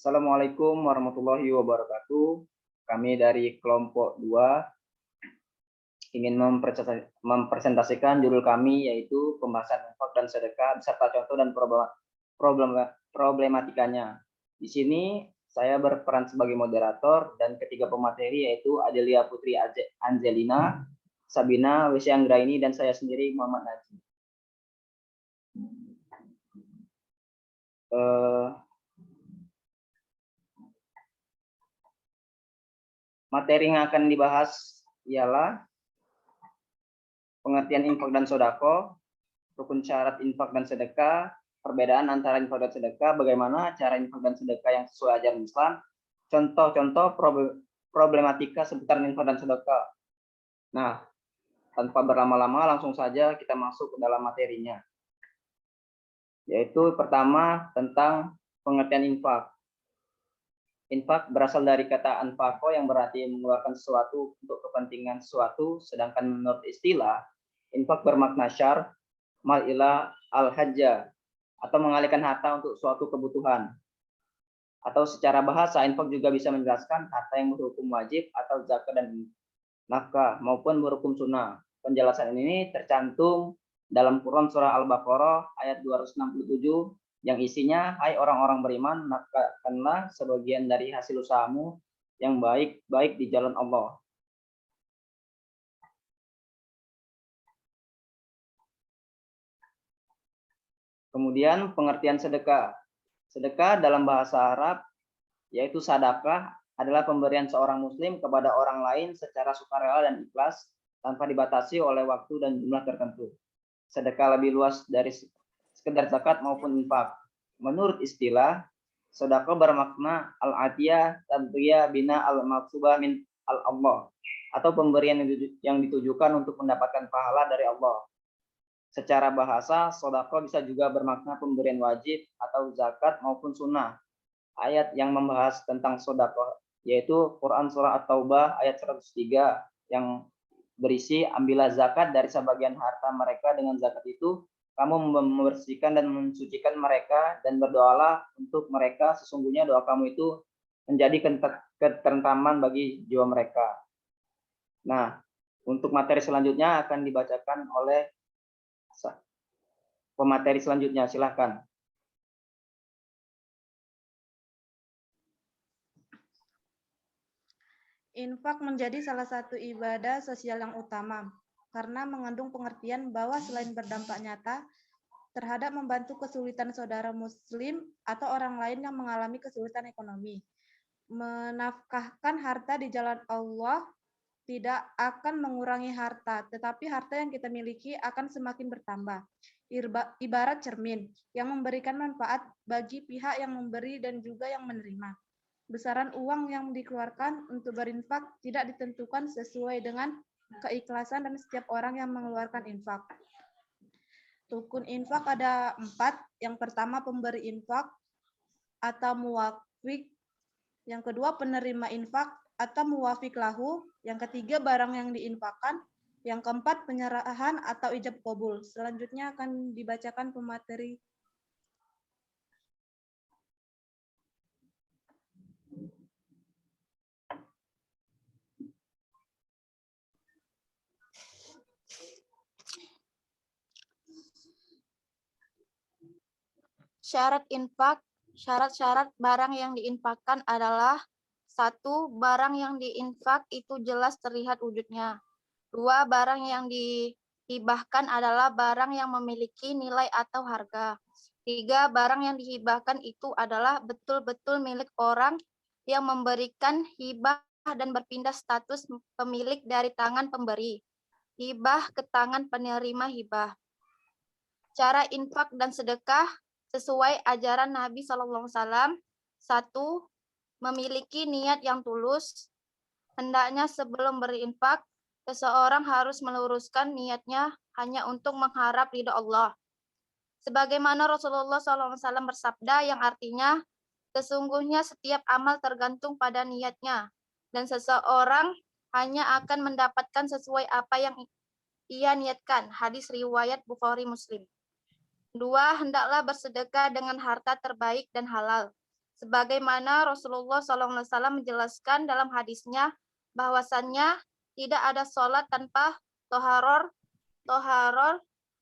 Assalamualaikum warahmatullahi wabarakatuh. Kami dari kelompok 2 ingin mempresentasikan judul kami, yaitu pembahasan infak dan sedekah beserta contoh dan problematikanya. Di sini saya berperan sebagai moderator dan ketiga pemateri yaitu Adelia Putri Angelina, Sabina Wesi Anggraini, dan saya sendiri Muhammad Najib. Materi yang akan dibahas ialah pengertian infak dan sodako, rukun syarat infak dan sedekah, perbedaan antara infak dan sedekah, bagaimana cara infak dan sedekah yang sesuai ajaran Islam, contoh-contoh problematika seputar infak dan sedekah. Nah, tanpa berlama-lama langsung saja kita masuk ke dalam materinya. Yaitu pertama tentang pengertian infak. Infak berasal dari kata anfaqo yang berarti mengeluarkan sesuatu untuk kepentingan sesuatu, sedangkan menurut istilah, infak bermakna syar, mal ila al-hajjah, atau mengalihkan harta untuk suatu kebutuhan. Atau secara bahasa, infak juga bisa menjelaskan harta yang berhukum wajib atau zakat dan nafkah, maupun berhukum sunnah. Penjelasan ini tercantum dalam Quran Surah Al-Baqarah ayat 267, yang isinya, hai orang-orang beriman, nafkahkanlah sebagian dari hasil usahamu yang baik-baik di jalan Allah. Kemudian pengertian sedekah. Sedekah dalam bahasa Arab, yaitu sadakah, adalah pemberian seorang muslim kepada orang lain secara sukarela dan ikhlas, tanpa dibatasi oleh waktu dan jumlah tertentu. Sedekah lebih luas dari sekedar zakat maupun infak. Menurut istilah, sedekah bermakna al-atiyah tadbiyah bina al-maksubah min al-Allah, atau pemberian yang ditujukan untuk mendapatkan pahala dari Allah. Secara bahasa, sedekah bisa juga bermakna pemberian wajib atau zakat maupun sunnah. Ayat yang membahas tentang sedekah yaitu Quran Surah At-Taubah ayat 103 yang berisi, ambillah zakat dari sebagian harta mereka, dengan zakat itu kamu membersihkan dan mensucikan mereka, dan berdoalah untuk mereka, sesungguhnya doa kamu itu menjadi ketentraman bagi jiwa mereka. Nah, untuk materi selanjutnya akan dibacakan oleh pemateri selanjutnya, silahkan. Infak menjadi salah satu ibadah sosial yang utama karena mengandung pengertian bahwa selain berdampak nyata terhadap membantu kesulitan saudara muslim atau orang lain yang mengalami kesulitan ekonomi, menafkahkan harta di jalan Allah tidak akan mengurangi harta, tetapi harta yang kita miliki akan semakin bertambah. Ibarat cermin yang memberikan manfaat bagi pihak yang memberi dan juga yang menerima. Besaran uang yang dikeluarkan untuk berinfak tidak ditentukan sesuai dengan keikhlasan dan setiap orang yang mengeluarkan infak. Rukun infak ada 4. Yang pertama, pemberi infak atau muwafik. Yang kedua, penerima infak atau muwafik lahu. Yang ketiga, barang yang diinfakkan. Yang keempat, penyerahan atau ijab qabul. Selanjutnya akan dibacakan pemateri. Syarat infak, syarat-syarat barang yang diinfakkan adalah: 1. Barang yang diinfak itu jelas terlihat wujudnya. 2. Barang yang dihibahkan adalah barang yang memiliki nilai atau harga. 3. Barang yang dihibahkan itu adalah betul-betul milik orang yang memberikan hibah dan berpindah status pemilik dari tangan pemberi hibah ke tangan penerima hibah. Cara infak dan sedekah sesuai ajaran Nabi SAW. 1. Memiliki niat yang tulus. Hendaknya sebelum berinfak, seseorang harus meluruskan niatnya hanya untuk mengharap ridha Allah. Sebagaimana Rasulullah SAW bersabda, yang artinya, sesungguhnya setiap amal tergantung pada niatnya, dan seseorang hanya akan mendapatkan sesuai apa yang ia niatkan. Hadis riwayat Bukhari Muslim. 2. Hendaklah bersedekah dengan harta terbaik dan halal. Sebagaimana Rasulullah SAW menjelaskan dalam hadisnya bahwasannya tidak ada sholat tanpa toharor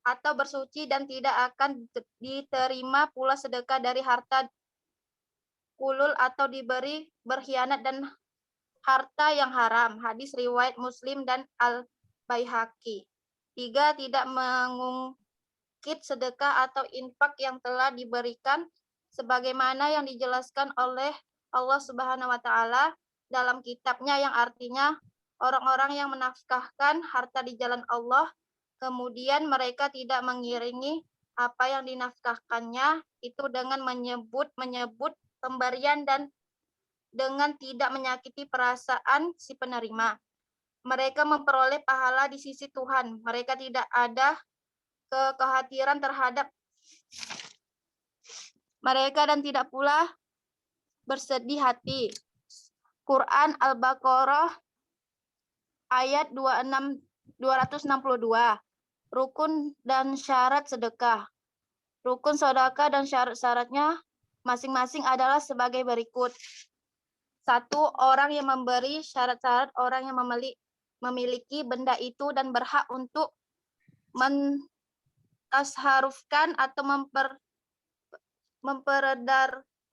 atau bersuci, dan tidak akan diterima pula sedekah dari harta kulul atau diberi berkhianat dan harta yang haram. Hadis riwayat Muslim dan Al-Baihaqi. 3. Tidak mengungkit sedekah atau infak yang telah diberikan sebagaimana yang dijelaskan oleh Allah Subhanahu wa taala dalam kitabnya, yang artinya orang-orang yang menafkahkan harta di jalan Allah kemudian mereka tidak mengiringi apa yang dinafkahkannya itu dengan menyebut pemberian dan dengan tidak menyakiti perasaan si penerima. Mereka memperoleh pahala di sisi Tuhan. Mereka tidak ada kekhawatiran terhadap mereka dan tidak pula bersedih hati. Quran Al-Baqarah ayat 262. Rukun dan syarat sedekah. Rukun sedekah dan syarat-syaratnya masing-masing adalah sebagai berikut. 1. Orang yang memberi. Syarat-syarat orang yang memiliki benda itu dan berhak untuk mentasharufkan atau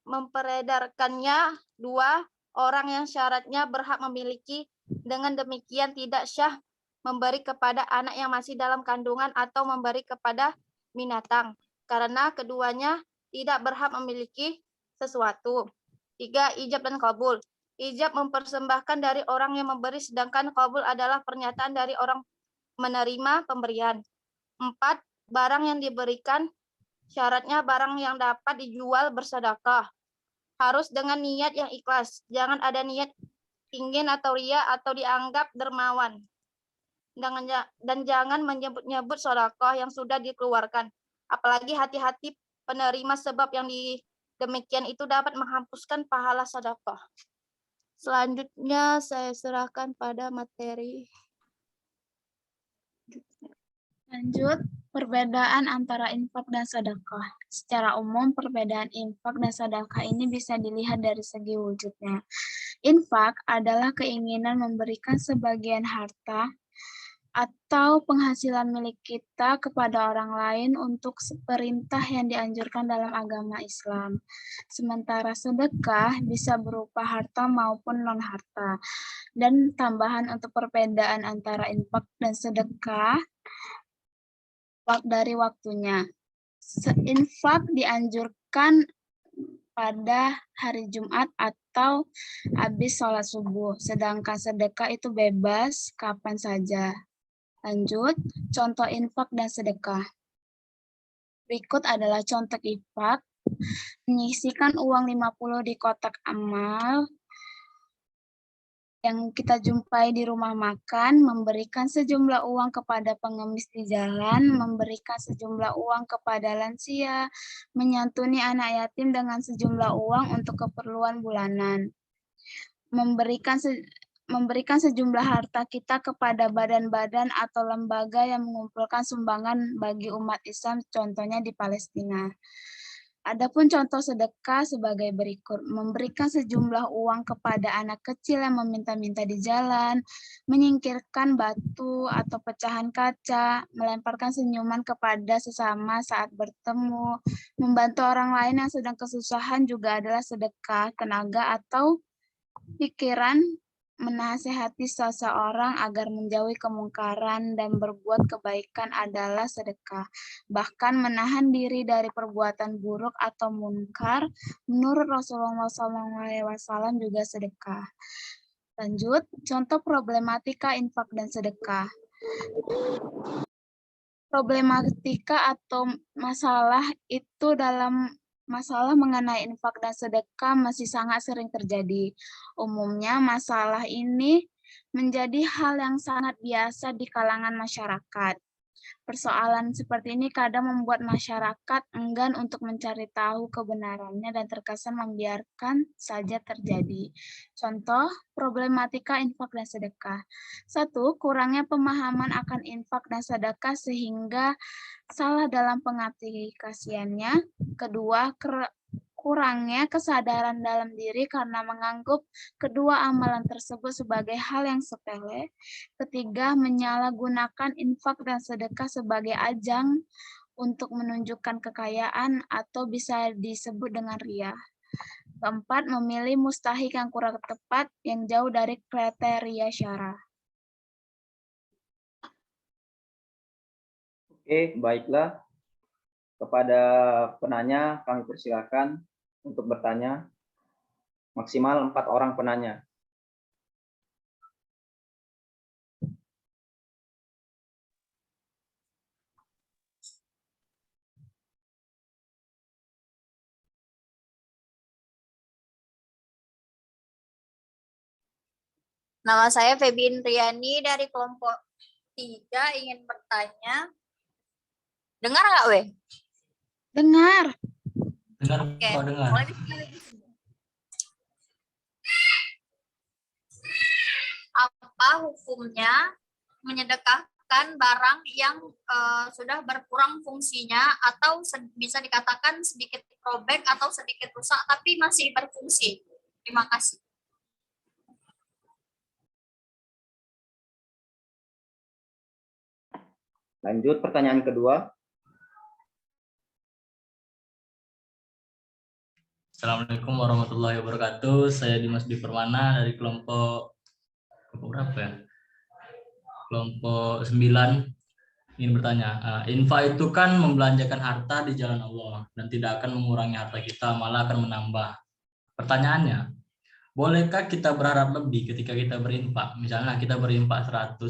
memperedarkannya. 2. Orang yang syaratnya berhak memiliki, dengan demikian tidak syah memberi kepada anak yang masih dalam kandungan atau memberi kepada binatang, karena keduanya tidak berhak memiliki sesuatu. 3. Ijab dan qabul. Ijab mempersembahkan dari orang yang memberi, sedangkan qabul adalah pernyataan dari orang menerima pemberian. 4. Barang yang diberikan. Syaratnya barang yang dapat dijual bersedekah. Harus dengan niat yang ikhlas. Jangan ada niat ingin atau ria atau dianggap dermawan. Dan jangan menyebut-nyebut sedekah yang sudah dikeluarkan. Apalagi hati-hati penerima, sebab yang demikian itu dapat menghapuskan pahala sedekah. Selanjutnya saya serahkan pada materi. Lanjut, perbedaan antara infak dan sedekah. Secara umum, perbedaan infak dan sedekah ini bisa dilihat dari segi wujudnya. Infak adalah keinginan memberikan sebagian harta atau penghasilan milik kita kepada orang lain untuk perintah yang dianjurkan dalam agama Islam. Sementara sedekah bisa berupa harta maupun non-harta. Dan tambahan untuk perbedaan antara infak dan sedekah dari waktunya. Infak dianjurkan pada hari Jumat atau habis sholat subuh, sedangkan sedekah itu bebas kapan saja. Lanjut, contoh infak dan sedekah. Berikut adalah contoh infak. Menyisihkan uang 50 di kotak amal yang kita jumpai di rumah makan, memberikan sejumlah uang kepada pengemis di jalan, memberikan sejumlah uang kepada lansia, menyantuni anak yatim dengan sejumlah uang untuk keperluan bulanan, memberikan sejumlah harta kita kepada badan-badan atau lembaga yang mengumpulkan sumbangan bagi umat Islam, contohnya di Palestina. Adapun contoh sedekah sebagai berikut: memberikan sejumlah uang kepada anak kecil yang meminta-minta di jalan, menyingkirkan batu atau pecahan kaca, melemparkan senyuman kepada sesama saat bertemu, membantu orang lain yang sedang kesusahan juga adalah sedekah. Tenaga atau pikiran menasihati seseorang agar menjauhi kemungkaran dan berbuat kebaikan adalah sedekah. Bahkan menahan diri dari perbuatan buruk atau munkar menurut Rasulullah SAW juga sedekah. Lanjut, contoh problematika infak dan sedekah. Problematika atau masalah itu dalam masalah mengenai infak dan sedekah masih sangat sering terjadi. Umumnya masalah ini menjadi hal yang sangat biasa di kalangan masyarakat. Persoalan seperti ini kadang membuat masyarakat enggan untuk mencari tahu kebenarannya dan terkesan membiarkan saja terjadi. Contoh, problematika infak dan sedekah. 1. Kurangnya pemahaman akan infak dan sedekah sehingga salah dalam pengaplikasiannya. 2. Kurangnya kesadaran dalam diri karena menganggap kedua amalan tersebut sebagai hal yang sepele. Ketiga, menyalahgunakan infak dan sedekah sebagai ajang untuk menunjukkan kekayaan atau bisa disebut dengan ria. Keempat, memilih mustahik yang kurang tepat yang jauh dari kriteria syara. Oke, baiklah. Kepada penanya kami persilakan untuk bertanya. Maksimal 4 orang penanya. Nama saya Febi Indriani dari kelompok 3 ingin bertanya. Dengar nggak, weh? Dengar. Dengar, Oke. kok dengar. Mulai bismillah. Apa hukumnya menyedekahkan barang yang sudah berkurang fungsinya atau bisa dikatakan sedikit robek atau sedikit rusak tapi masih berfungsi? Terima kasih. Lanjut pertanyaan kedua. Assalamualaikum warahmatullahi wabarakatuh. Saya Dimas Dwi Permana dari kelompok berapa ya? Kelompok 9. Ingin bertanya, infak itu kan membelanjakan harta di jalan Allah dan tidak akan mengurangi harta kita, malah akan menambah. Pertanyaannya, bolehkah kita berharap lebih ketika kita berinfak? Misalnya kita berinfak 100.000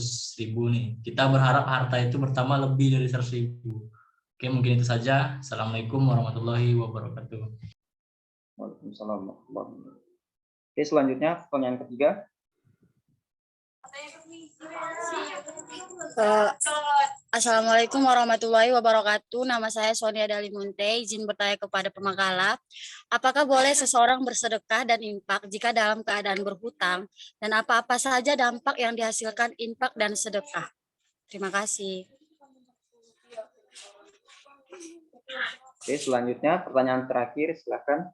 nih, kita berharap harta itu bertambah lebih dari 100.000. Oke, mungkin itu saja. Assalamualaikum warahmatullahi wabarakatuh. Waalaikumsalam warahmatullahi wabarakatuh. Oke, selanjutnya pertanyaan ketiga. Assalamualaikum warahmatullahi wabarakatuh. Nama saya Sonia Dalimunte. Izin bertanya kepada pemakalah, apakah boleh seseorang bersedekah dan infak jika dalam keadaan berhutang? Dan apa-apa saja dampak yang dihasilkan infak dan sedekah? Terima kasih. Oke, selanjutnya pertanyaan terakhir, silakan.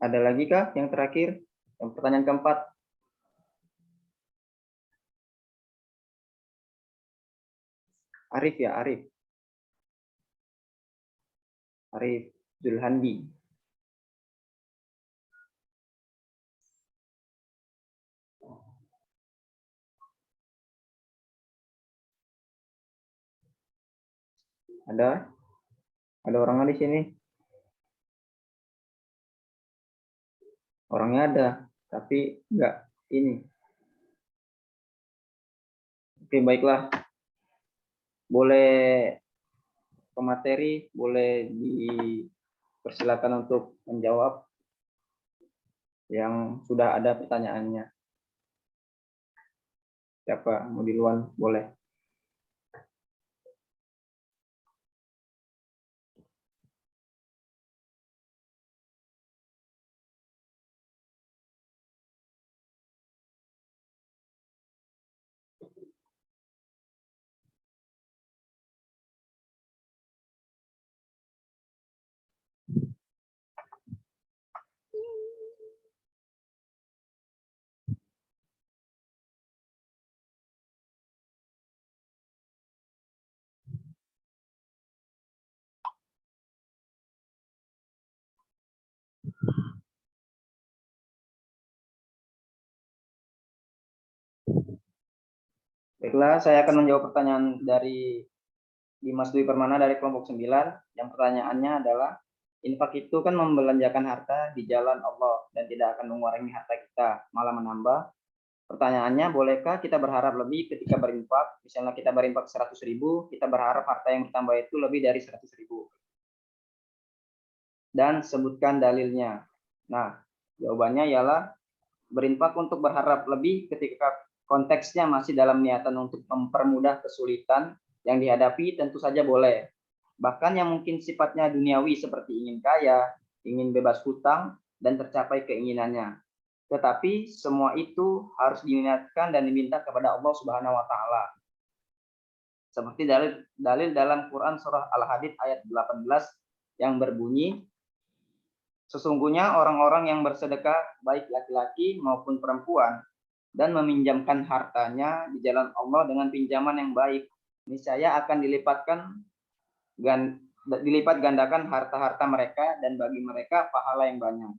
Ada lagi kah yang terakhir? Yang pertanyaan keempat. Arif ya, Arif. Arif Zulhandi. Ada orangnya di sini. Orangnya ada, tapi enggak ini. Oke, baiklah. Boleh pemateri, boleh dipersilakan untuk menjawab yang sudah ada pertanyaannya. Siapa mau duluan? Boleh. Baiklah, saya akan menjawab pertanyaan dari Dimas Dwi Permana dari kelompok 9. Yang pertanyaannya adalah, infak itu kan membelanjakan harta di jalan Allah dan tidak akan mengurangi harta kita, malah menambah. Pertanyaannya, bolehkah kita berharap lebih ketika berinfak? Misalnya kita berinfak 100.000, kita berharap harta yang bertambah itu lebih dari 100.000. Dan sebutkan dalilnya. Nah, jawabannya ialah berinfak untuk berharap lebih ketika konteksnya masih dalam niatan untuk mempermudah kesulitan yang dihadapi, tentu saja boleh. Bahkan yang mungkin sifatnya duniawi seperti ingin kaya, ingin bebas hutang, dan tercapai keinginannya. Tetapi semua itu harus diniatkan dan diminta kepada Allah Subhanahu wa Ta'ala. Seperti dalil dalam Quran surah Al-Hadid ayat 18 yang berbunyi, sesungguhnya orang-orang yang bersedekah baik laki-laki maupun perempuan dan meminjamkan hartanya di jalan Allah dengan pinjaman yang baik, niscaya akan dilipat gandakan harta-harta mereka dan bagi mereka pahala yang banyak.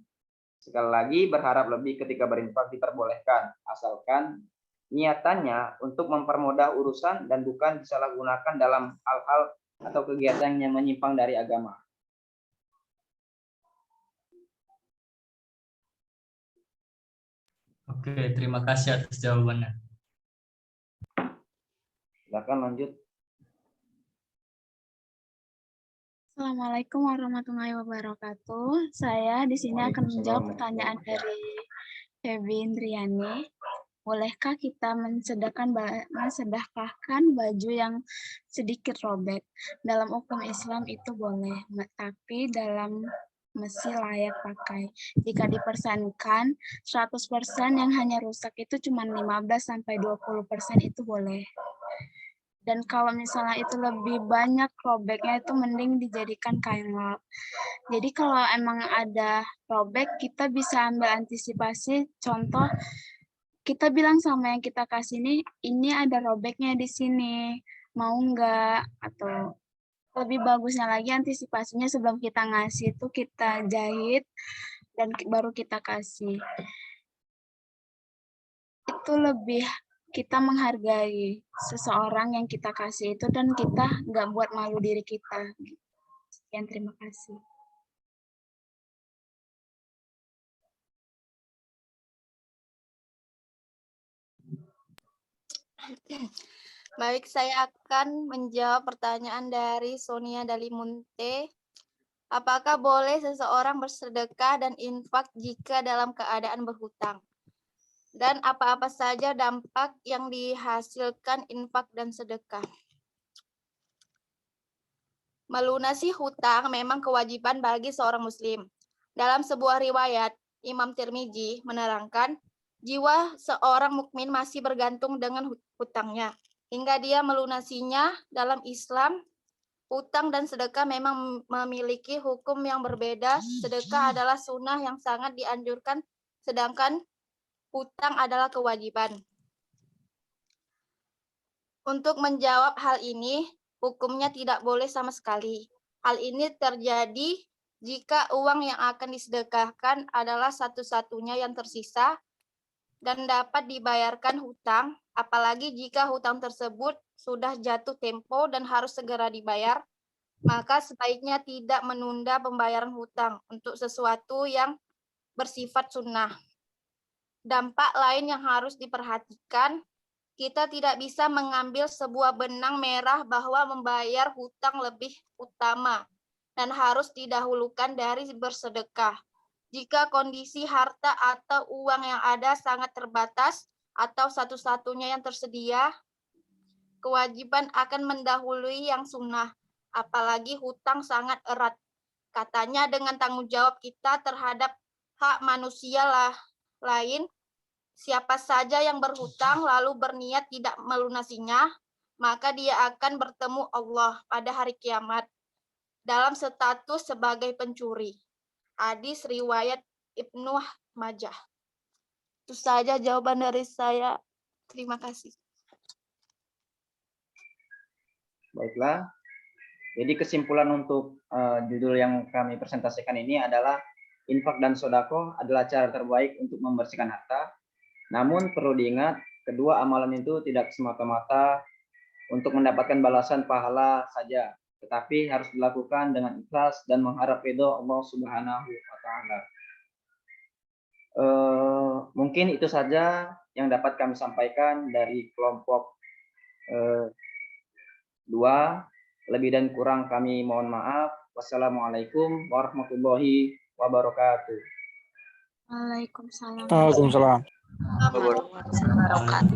Sekali lagi, berharap lebih ketika berinfak diperbolehkan, asalkan niatannya untuk mempermudah urusan dan bukan disalahgunakan dalam hal-hal atau kegiatan yang menyimpang dari agama. Oke, terima kasih atas jawabannya. Silakan lanjut. Assalamualaikum warahmatullahi wabarakatuh. Saya di sini akan menjawab pertanyaan dari Febi Indriani. Bolehkah kita mensedekahkan baju yang sedikit robek? Dalam hukum Islam itu boleh, tapi dalam masih layak pakai. Jika dipersankan 100% yang hanya rusak itu cuma 15-20% itu boleh. Dan kalau misalnya itu lebih banyak robeknya itu mending dijadikan kain lap. Jadi kalau emang ada robek, kita bisa ambil antisipasi. Contoh, kita bilang sama yang kita kasih ini ada robeknya di sini, mau nggak? Atau lebih bagusnya lagi antisipasinya sebelum kita ngasih itu kita jahit dan baru kita kasih. Itu lebih kita menghargai seseorang yang kita kasih itu dan kita nggak buat malu diri kita. Sekian, terima kasih. Baik, saya akan menjawab pertanyaan dari Sonia Dalimunte. Apakah boleh seseorang bersedekah dan infak jika dalam keadaan berhutang? Dan apa-apa saja dampak yang dihasilkan infak dan sedekah? Melunasi hutang memang kewajiban bagi seorang muslim. Dalam sebuah riwayat, Imam Tirmizi menerangkan, jiwa seorang mukmin masih bergantung dengan hutangnya hingga dia melunasinya. Dalam Islam, hutang dan sedekah memang memiliki hukum yang berbeda. Sedekah adalah sunnah yang sangat dianjurkan, sedangkan hutang adalah kewajiban. Untuk menjawab hal ini, hukumnya tidak boleh sama sekali. Hal ini terjadi jika uang yang akan disedekahkan adalah satu-satunya yang tersisa dan dapat dibayarkan hutang, apalagi jika hutang tersebut sudah jatuh tempo dan harus segera dibayar, maka sebaiknya tidak menunda pembayaran hutang untuk sesuatu yang bersifat sunnah. Dampak lain yang harus diperhatikan, kita tidak bisa mengambil sebuah benang merah bahwa membayar hutang lebih utama dan harus didahulukan dari bersedekah. Jika kondisi harta atau uang yang ada sangat terbatas atau satu-satunya yang tersedia, kewajiban akan mendahului yang sunnah, apalagi hutang sangat erat. Katanya dengan tanggung jawab kita terhadap hak manusia lain, siapa saja yang berhutang lalu berniat tidak melunasinya, maka dia akan bertemu Allah pada hari kiamat dalam status sebagai pencuri. Hadis riwayat Ibnu Majah. Itu saja jawaban dari saya. Terima kasih. Baiklah. Jadi kesimpulan untuk judul yang kami presentasikan ini adalah infak dan sodako adalah cara terbaik untuk membersihkan harta. Namun perlu diingat, kedua amalan itu tidak semata-mata untuk mendapatkan balasan pahala saja, tetapi harus dilakukan dengan ikhlas dan mengharap ridho Allah Subhanahu wa Ta'ala. Mungkin itu saja yang dapat kami sampaikan dari kelompok 2. Lebih dan kurang kami mohon maaf. Wassalamualaikum warahmatullahi wabarakatuh. Waalaikumsalam. Waalaikumsalam. Warahmatullahi wabarakatuh.